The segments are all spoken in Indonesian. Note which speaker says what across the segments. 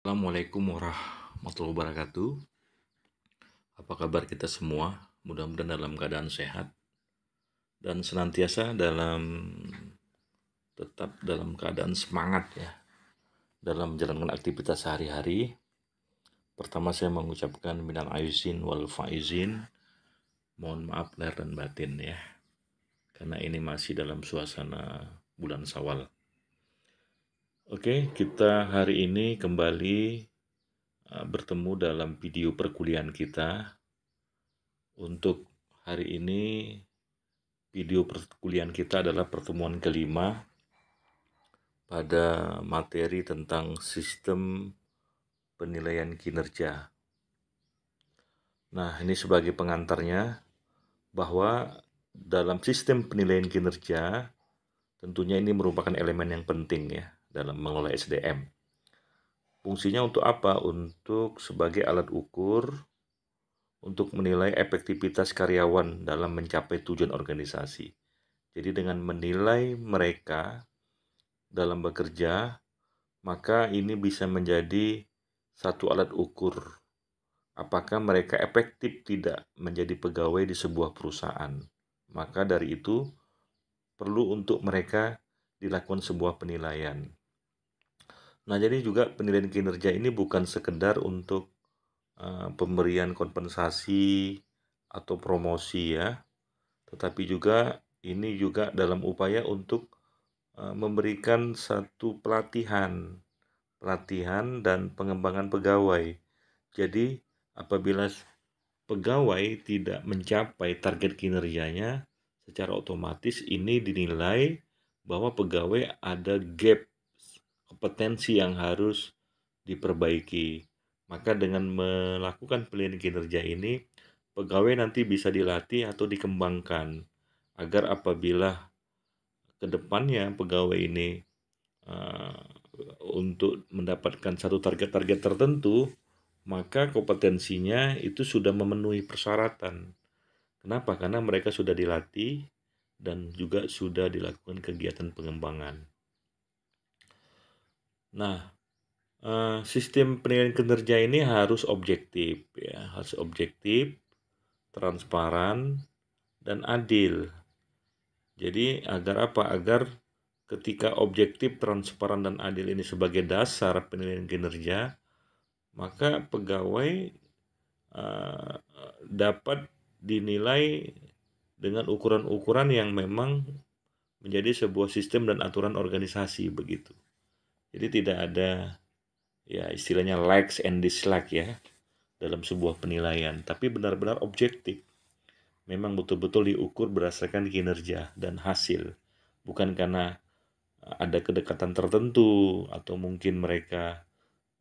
Speaker 1: Assalamualaikum warahmatullahi wabarakatuh. Apa kabar kita semua? Mudah-mudahan dalam keadaan sehat dan senantiasa tetap dalam keadaan semangat ya dalam menjalankan aktivitas sehari-hari. Pertama saya mengucapkan minal aizin wal faizin. Mohon maaf lahir dan batin ya. Karena ini masih dalam suasana bulan Syawal. Oke, kita hari ini kembali bertemu dalam video perkuliahan kita. Untuk hari ini, video perkuliahan kita adalah pertemuan kelima pada materi tentang sistem penilaian kinerja. Nah, ini sebagai pengantarnya, bahwa dalam sistem penilaian kinerja, tentunya ini merupakan elemen yang penting ya dalam mengelola SDM. Fungsinya untuk apa? Untuk sebagai alat ukur untuk menilai efektivitas karyawan dalam mencapai tujuan organisasi. Jadi dengan menilai mereka dalam bekerja, maka ini bisa menjadi satu alat ukur apakah mereka efektif tidak menjadi pegawai di sebuah perusahaan. Maka dari itu perlu untuk mereka dilakukan sebuah penilaian. Nah, jadi juga penilaian kinerja ini bukan sekedar untuk pemberian kompensasi atau promosi ya, tetapi juga ini juga dalam upaya untuk memberikan satu pelatihan dan pengembangan pegawai. Jadi apabila pegawai tidak mencapai target kinerjanya, secara otomatis ini dinilai bahwa pegawai ada gap kompetensi yang harus diperbaiki. Maka dengan melakukan penilaian kinerja ini, pegawai nanti bisa dilatih atau dikembangkan agar apabila kedepannya pegawai ini untuk mendapatkan satu target-target tertentu, maka kompetensinya itu sudah memenuhi persyaratan. Kenapa? Karena mereka sudah dilatih dan juga sudah dilakukan kegiatan pengembangan. Nah, sistem penilaian kinerja ini harus objektif ya, harus objektif, transparan, dan adil. Jadi agar apa? Agar ketika objektif, transparan, dan adil ini sebagai dasar penilaian kinerja, maka pegawai dapat dinilai dengan ukuran-ukuran yang memang menjadi sebuah sistem dan aturan organisasi begitu. Jadi tidak ada ya istilahnya likes and dislike ya dalam sebuah penilaian, tapi benar-benar objektif. Memang betul-betul diukur berdasarkan kinerja dan hasil, bukan karena ada kedekatan tertentu atau mungkin mereka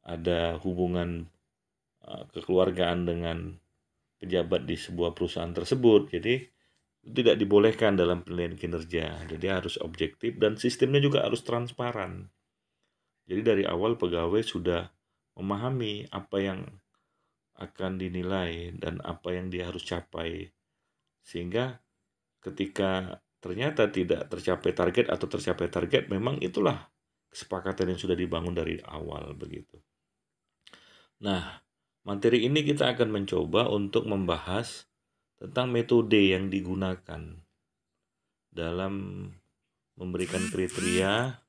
Speaker 1: ada hubungan kekeluargaan dengan pejabat di sebuah perusahaan tersebut. Jadi tidak dibolehkan dalam penilaian kinerja. Jadi harus objektif dan sistemnya juga harus transparan. Jadi dari awal pegawai sudah memahami apa yang akan dinilai dan apa yang dia harus capai. Sehingga ketika ternyata tidak tercapai target atau tercapai target, memang itulah kesepakatan yang sudah dibangun dari awal begitu. Nah, materi ini kita akan mencoba untuk membahas tentang metode yang digunakan dalam memberikan kriteria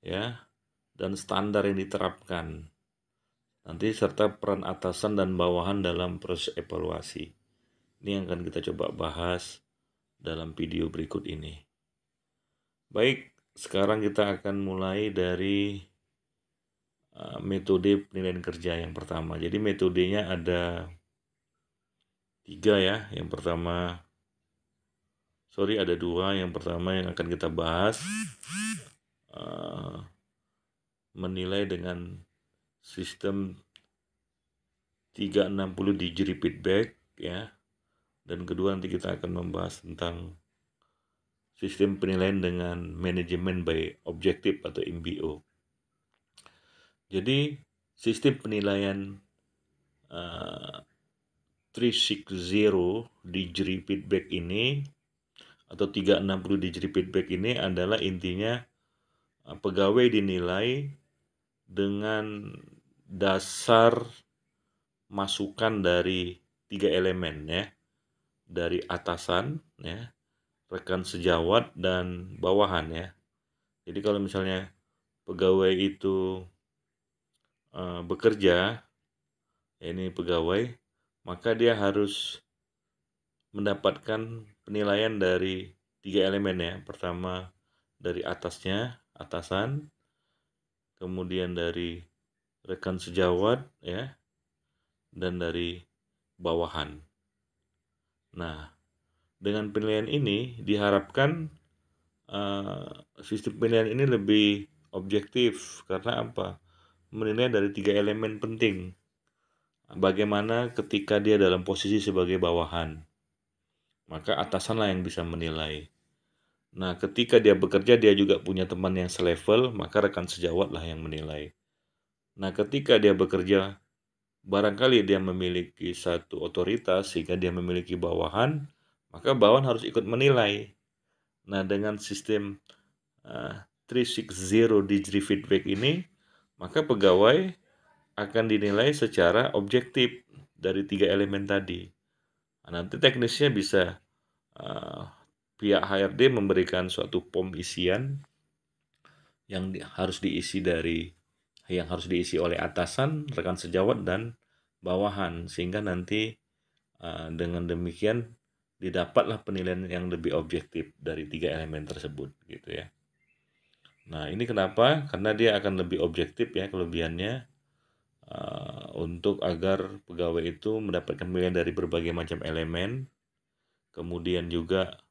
Speaker 1: ya dan standar yang diterapkan nanti serta peran atasan dan bawahan dalam proses evaluasi. Ini yang akan kita coba bahas dalam video berikut ini. Baik, sekarang kita akan mulai dari metode penilaian kerja yang pertama. Jadi metodenya ada 3 ya. Yang pertama, ada 2. Yang pertama yang akan kita bahas menilai dengan sistem 360 degree feedback ya. Dan kedua nanti kita akan membahas tentang sistem penilaian dengan manajemen by objektif atau MBO. Jadi sistem penilaian 360 degree feedback ini atau 360 degree feedback ini adalah intinya pegawai dinilai dengan dasar masukan dari 3 elemen ya, dari atasan ya, rekan sejawat dan bawahan ya. Jadi kalau misalnya pegawai itu bekerja, ini pegawai, maka dia harus mendapatkan penilaian dari 3 elemen ya. Pertama dari atasnya, atasan, kemudian dari rekan sejawat ya, dan dari bawahan. Nah, dengan penilaian ini diharapkan sistem penilaian ini lebih objektif karena apa? Menilai dari 3 elemen penting. Bagaimana ketika dia dalam posisi sebagai bawahan, maka atasanlah yang bisa menilai. Nah, ketika dia bekerja, dia juga punya teman yang selevel, maka rekan sejawatlah yang menilai. Nah, ketika dia bekerja, barangkali dia memiliki satu otoritas sehingga dia memiliki bawahan, maka bawahan harus ikut menilai. Nah, dengan sistem 360 degree feedback ini, maka pegawai akan dinilai secara objektif dari 3 elemen tadi. Nah, nanti teknisnya bisa pihak HRD memberikan suatu form isian yang harus diisi oleh atasan, rekan sejawat dan bawahan, sehingga nanti dengan demikian didapatlah penilaian yang lebih objektif dari 3 elemen tersebut gitu ya. Nah, ini kenapa? Karena dia akan lebih objektif ya kelebihannya, untuk agar pegawai itu mendapatkan penilaian dari berbagai macam elemen. Kemudian juga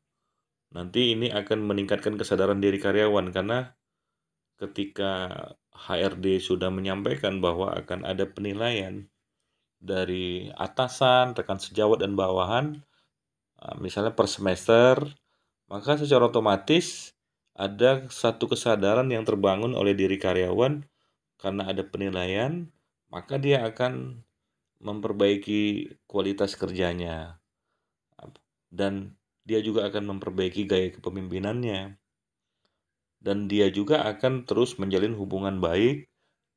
Speaker 1: nanti ini akan meningkatkan kesadaran diri karyawan karena ketika HRD sudah menyampaikan bahwa akan ada penilaian dari atasan, rekan sejawat dan bawahan, misalnya per semester, maka secara otomatis ada satu kesadaran yang terbangun oleh diri karyawan karena ada penilaian, maka dia akan memperbaiki kualitas kerjanya dan dia juga akan memperbaiki gaya kepemimpinannya dan dia juga akan terus menjalin hubungan baik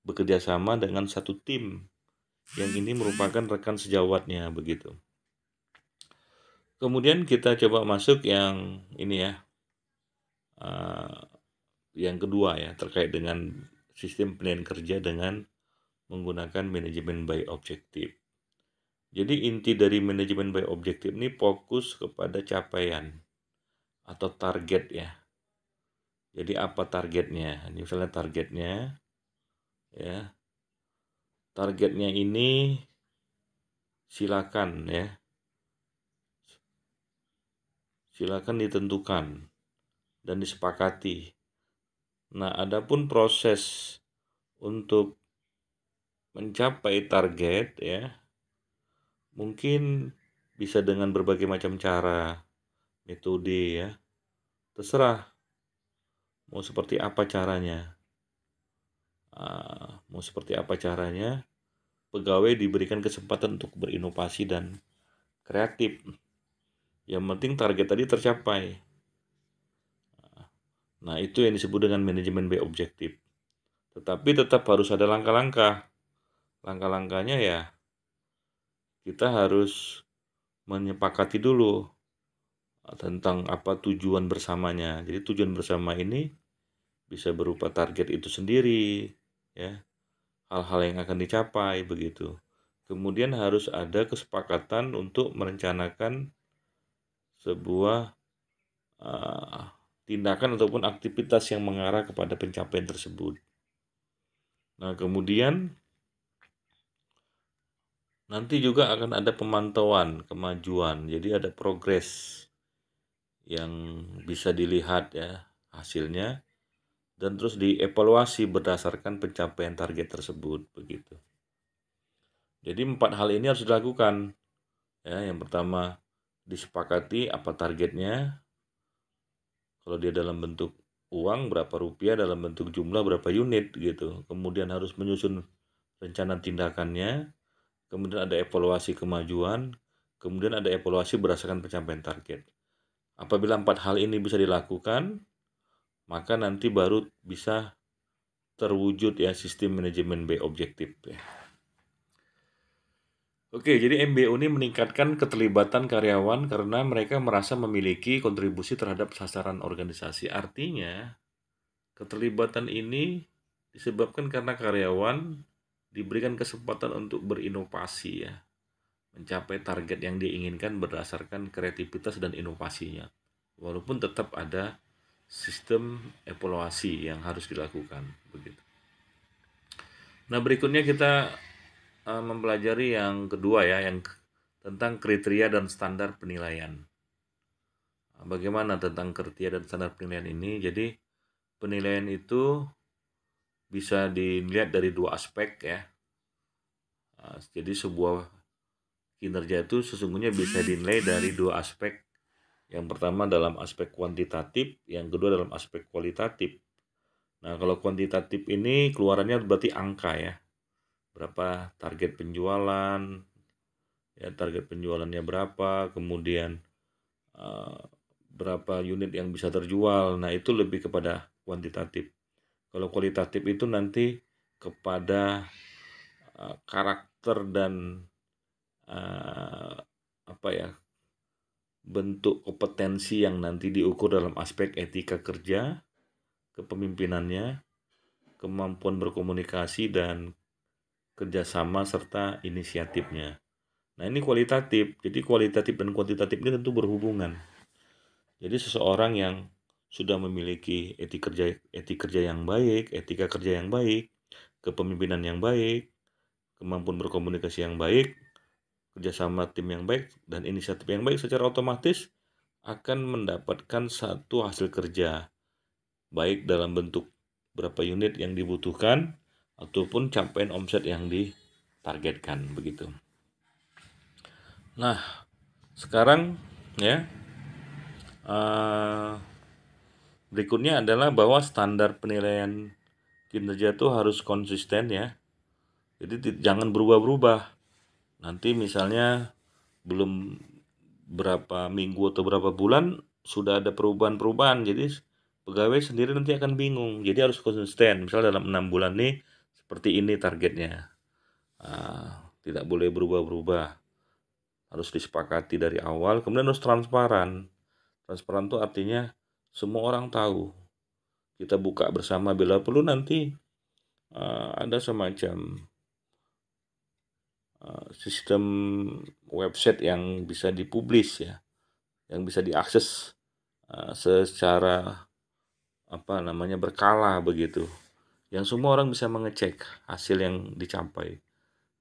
Speaker 1: bekerja sama dengan satu tim yang ini merupakan rekan sejawatnya begitu. Kemudian kita coba masuk yang ini ya, yang kedua ya, terkait dengan sistem penilaian kerja dengan menggunakan manajemen by objektif. Jadi inti dari manajemen by objektif ini fokus kepada capaian atau target ya. Jadi apa targetnya? Ini misalnya targetnya ya. Targetnya ini silakan ya. Silakan ditentukan dan disepakati. Nah, adapun proses untuk mencapai target ya, mungkin bisa dengan berbagai macam cara, metode ya. Terserah mau seperti apa caranya. Mau seperti apa caranya, pegawai diberikan kesempatan untuk berinovasi dan kreatif. Yang penting target tadi tercapai. Nah, itu yang disebut dengan manajemen by objektif. Tetapi tetap harus ada langkah-langkah. Langkah-langkahnya ya kita harus menyepakati dulu tentang apa tujuan bersamanya. Jadi tujuan bersama ini bisa berupa target itu sendiri, ya, hal-hal yang akan dicapai begitu. Kemudian harus ada kesepakatan untuk merencanakan sebuah tindakan ataupun aktivitas yang mengarah kepada pencapaian tersebut. Nah, kemudian nanti juga akan ada pemantauan kemajuan, jadi ada progres yang bisa dilihat ya hasilnya dan terus dievaluasi berdasarkan pencapaian target tersebut begitu. Jadi 4 hal ini harus dilakukan. Ya, yang pertama disepakati apa targetnya. Kalau dia dalam bentuk uang berapa rupiah, dalam bentuk jumlah berapa unit gitu. Kemudian harus menyusun rencana tindakannya. Kemudian ada evaluasi kemajuan, kemudian ada evaluasi berdasarkan pencapaian target. Apabila 4 hal ini bisa dilakukan, maka nanti baru bisa terwujud ya sistem manajemen baik objektif ya. Oke, jadi MBO ini meningkatkan keterlibatan karyawan karena mereka merasa memiliki kontribusi terhadap sasaran organisasi. Artinya, keterlibatan ini disebabkan karena karyawan diberikan kesempatan untuk berinovasi ya, mencapai target yang diinginkan berdasarkan kreativitas dan inovasinya. Walaupun tetap ada sistem evaluasi yang harus dilakukan begitu. Nah, berikutnya kita mempelajari yang kedua ya, yang tentang kriteria dan standar penilaian. Bagaimana tentang kriteria dan standar penilaian ini? Jadi penilaian itu bisa dilihat dari dua aspek ya. Jadi sebuah kinerja itu sesungguhnya bisa dinilai dari dua aspek. Yang pertama dalam aspek kuantitatif, yang kedua dalam aspek kualitatif. Nah, kalau kuantitatif ini keluarannya berarti angka ya. Berapa target penjualan, ya target penjualannya berapa, kemudian berapa unit yang bisa terjual. Nah, itu lebih kepada kuantitatif. Kalau kualitatif itu nanti kepada karakter dan apa ya, bentuk kompetensi yang nanti diukur dalam aspek etika kerja, kepemimpinannya, kemampuan berkomunikasi dan kerjasama serta inisiatifnya. Nah, ini kualitatif. Jadi kualitatif dan kuantitatif ini tentu berhubungan. Jadi seseorang yang sudah memiliki etika kerja yang baik, etika kerja yang baik, kepemimpinan yang baik, kemampuan berkomunikasi yang baik, kerjasama tim yang baik, dan inisiatif yang baik, secara otomatis akan mendapatkan satu hasil kerja, baik dalam bentuk berapa unit yang dibutuhkan, ataupun capaian omset yang ditargetkan, begitu. Nah, sekarang ya, berikutnya adalah bahwa standar penilaian kinerja itu harus konsisten ya. Jadi jangan berubah-berubah. Nanti misalnya belum berapa minggu atau berapa bulan sudah ada perubahan-perubahan. Jadi pegawai sendiri nanti akan bingung. Jadi harus konsisten. Misalnya dalam 6 bulan nih seperti ini targetnya. Tidak boleh berubah-berubah. Harus disepakati dari awal. Kemudian harus transparan. Transparan itu artinya semua orang tahu. Kita buka bersama, bila perlu nanti ada semacam sistem website yang bisa dipublish ya, yang bisa diakses secara berkala begitu, yang semua orang bisa mengecek hasil yang dicapai.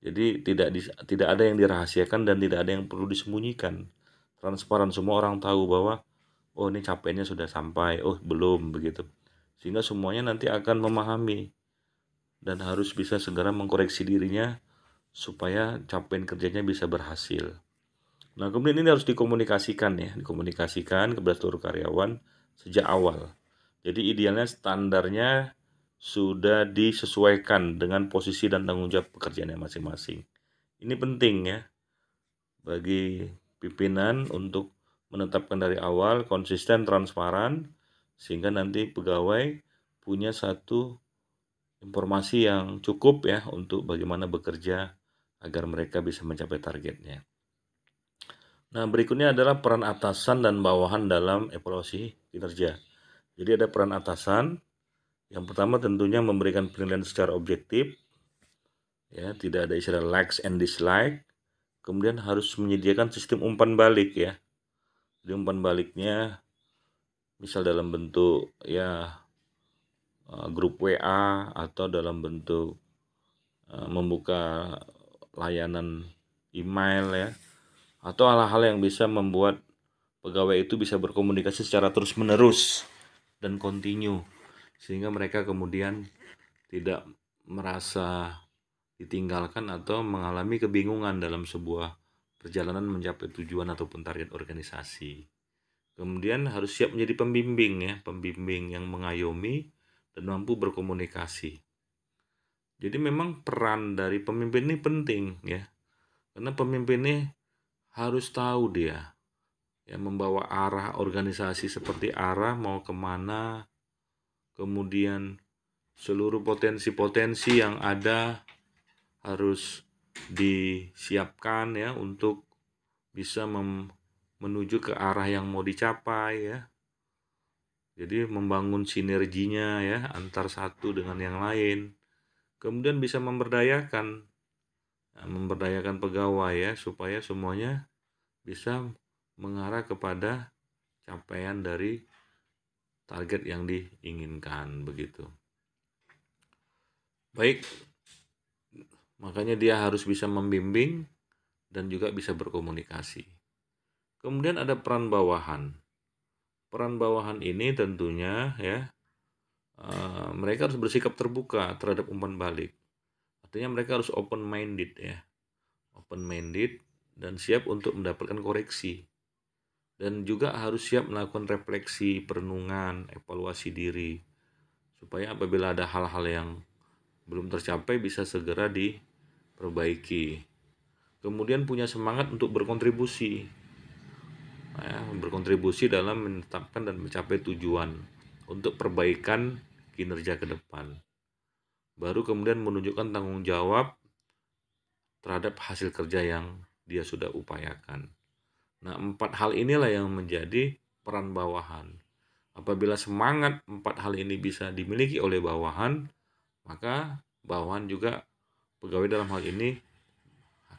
Speaker 1: Jadi tidak ada yang dirahasiakan dan tidak ada yang perlu disembunyikan. Transparan, semua orang tahu bahwa oh ini capaiannya sudah sampai, oh belum begitu. Sehingga semuanya nanti akan memahami dan harus bisa segera mengkoreksi dirinya supaya capaian kerjanya bisa berhasil. Nah, kemudian ini harus dikomunikasikan ya, dikomunikasikan kepada seluruh karyawan sejak awal. Jadi idealnya standarnya sudah disesuaikan dengan posisi dan tanggung jawab pekerjaannya masing-masing. Ini penting ya bagi pimpinan untuk menetapkan dari awal, konsisten, transparan, sehingga nanti pegawai punya satu informasi yang cukup ya untuk bagaimana bekerja agar mereka bisa mencapai targetnya. Nah, berikutnya adalah peran atasan dan bawahan dalam evaluasi kinerja. Jadi ada peran atasan. Yang pertama tentunya memberikan penilaian secara objektif. Ya, tidak ada istilah likes and dislike. Kemudian harus menyediakan sistem umpan balik ya. Jadi umpan baliknya misal dalam bentuk ya grup WA atau dalam bentuk membuka layanan email ya, atau hal-hal yang bisa membuat pegawai itu bisa berkomunikasi secara terus-menerus dan kontinu, sehingga mereka kemudian tidak merasa ditinggalkan atau mengalami kebingungan dalam sebuah perjalanan mencapai tujuan ataupun target organisasi. Kemudian harus siap menjadi pembimbing ya, pembimbing yang mengayomi dan mampu berkomunikasi. Jadi memang peran dari pemimpin ini penting ya, karena pemimpin ini harus tahu dia ya, membawa arah organisasi seperti arah mau kemana, kemudian seluruh potensi-potensi yang ada harus disiapkan ya untuk bisa menuju ke arah yang mau dicapai ya. Jadi membangun sinerginya ya antar satu dengan yang lain. Kemudian bisa memberdayakan pegawai ya supaya semuanya bisa mengarah kepada capaian dari target yang diinginkan begitu. Baik, makanya dia harus bisa membimbing dan juga bisa berkomunikasi. Kemudian ada peran bawahan. Peran bawahan ini tentunya ya mereka harus bersikap terbuka terhadap umpan balik. Artinya mereka harus open minded ya. Open minded dan siap untuk mendapatkan koreksi. Dan juga harus siap melakukan refleksi, perenungan, evaluasi diri. Supaya apabila ada hal-hal yang belum tercapai bisa segera diperbaiki. Kemudian punya semangat untuk berkontribusi. Ya, berkontribusi dalam menetapkan dan mencapai tujuan untuk perbaikan kinerja ke depan. Baru kemudian menunjukkan tanggung jawab terhadap hasil kerja yang dia sudah upayakan. Nah, 4 hal inilah yang menjadi peran bawahan. Apabila semangat 4 hal ini bisa dimiliki oleh bawahan, maka bawahan juga pegawai dalam hal ini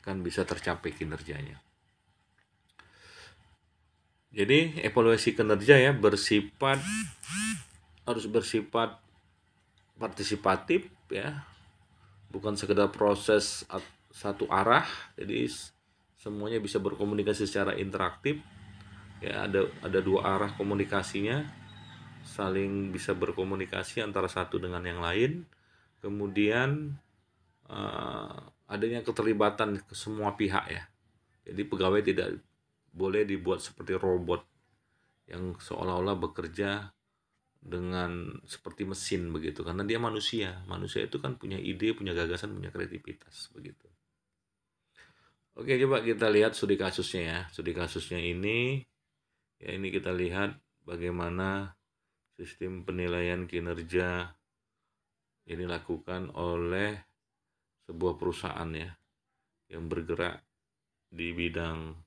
Speaker 1: akan bisa tercapai kinerjanya. Jadi evaluasi kinerja ya harus bersifat partisipatif ya, bukan sekedar proses satu arah. Jadi semuanya bisa berkomunikasi secara interaktif ya, ada 2 arah komunikasinya, saling bisa berkomunikasi antara satu dengan yang lain. Kemudian adanya keterlibatan ke semua pihak ya. Jadi pegawai tidak boleh dibuat seperti robot yang seolah-olah bekerja dengan seperti mesin begitu, karena dia manusia itu kan punya ide, punya gagasan, punya kreativitas begitu. Oke, coba kita lihat studi kasusnya ya. Studi kasusnya ini ya, ini kita lihat bagaimana sistem penilaian kinerja ini dilakukan oleh sebuah perusahaan ya yang bergerak di bidang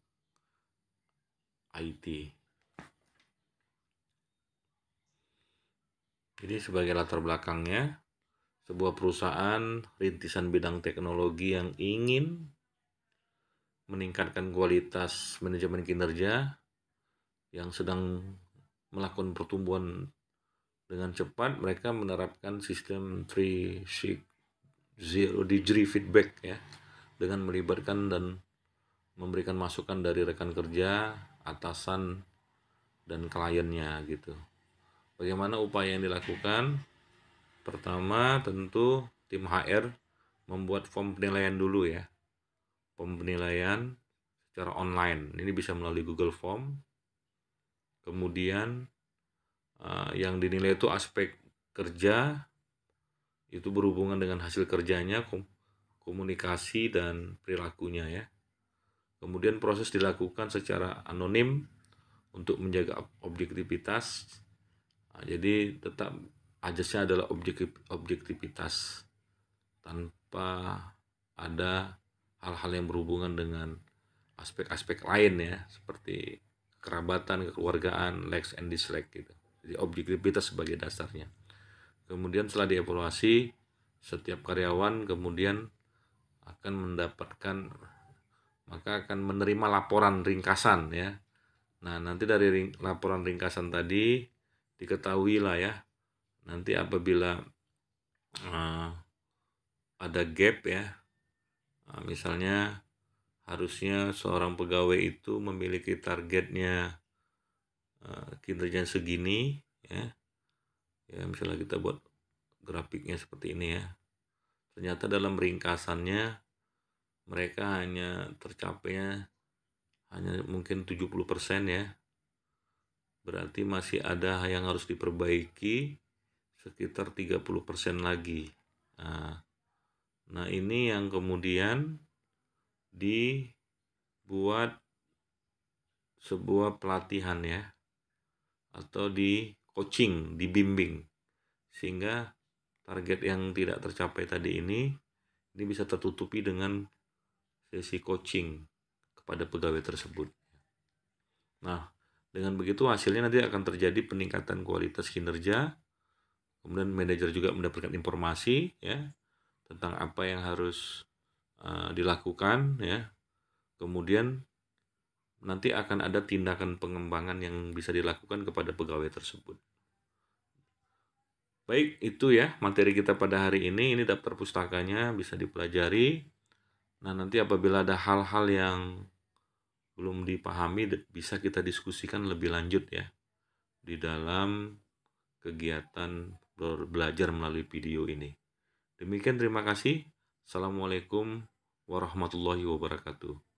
Speaker 1: IT. Jadi sebagai latar belakangnya, sebuah perusahaan rintisan bidang teknologi yang ingin meningkatkan kualitas manajemen kinerja yang sedang melakukan pertumbuhan dengan cepat, mereka menerapkan sistem 360 degree feedback ya, dengan melibatkan dan memberikan masukan dari rekan kerja, atasan, dan kliennya gitu. Bagaimana upaya yang dilakukan? Pertama, tentu tim HR membuat form penilaian dulu ya. Form penilaian secara online. Ini bisa melalui Google Form. Kemudian yang dinilai itu aspek kerja, itu berhubungan dengan hasil kerjanya, komunikasi dan perilakunya ya. Kemudian proses dilakukan secara anonim untuk menjaga objektivitas. Jadi tetap ajasnya adalah objektivitas tanpa ada hal-hal yang berhubungan dengan aspek-aspek lain ya, seperti kerabatan, kekeluargaan, likes and dislike gitu. Jadi objektivitas sebagai dasarnya. Kemudian setelah dievaluasi, setiap karyawan kemudian akan menerima laporan ringkasan ya. Nah, nanti dari laporan ringkasan tadi diketahui lah ya, nanti apabila ada gap ya, misalnya harusnya seorang pegawai itu memiliki targetnya kinerja segini ya. Ya, misalnya kita buat grafiknya seperti ini ya. Ternyata dalam ringkasannya mereka hanya tercapainya hanya mungkin 70% ya. Berarti masih ada yang harus diperbaiki sekitar 30% lagi. Nah, ini yang kemudian dibuat sebuah pelatihan ya, atau di coaching, dibimbing, sehingga target yang tidak tercapai tadi ini bisa tertutupi dengan sesi coaching kepada pegawai tersebut. Nah, dengan begitu hasilnya nanti akan terjadi peningkatan kualitas kinerja, kemudian manajer juga mendapatkan informasi ya tentang apa yang harus dilakukan ya. Kemudian nanti akan ada tindakan pengembangan yang bisa dilakukan kepada pegawai tersebut. Baik, itu ya materi kita pada hari ini. Ini daftar pustakanya bisa dipelajari. Nah, nanti apabila ada hal-hal yang belum dipahami bisa kita diskusikan lebih lanjut ya di dalam kegiatan belajar melalui video ini. Demikian, terima kasih. Assalamualaikum warahmatullahi wabarakatuh.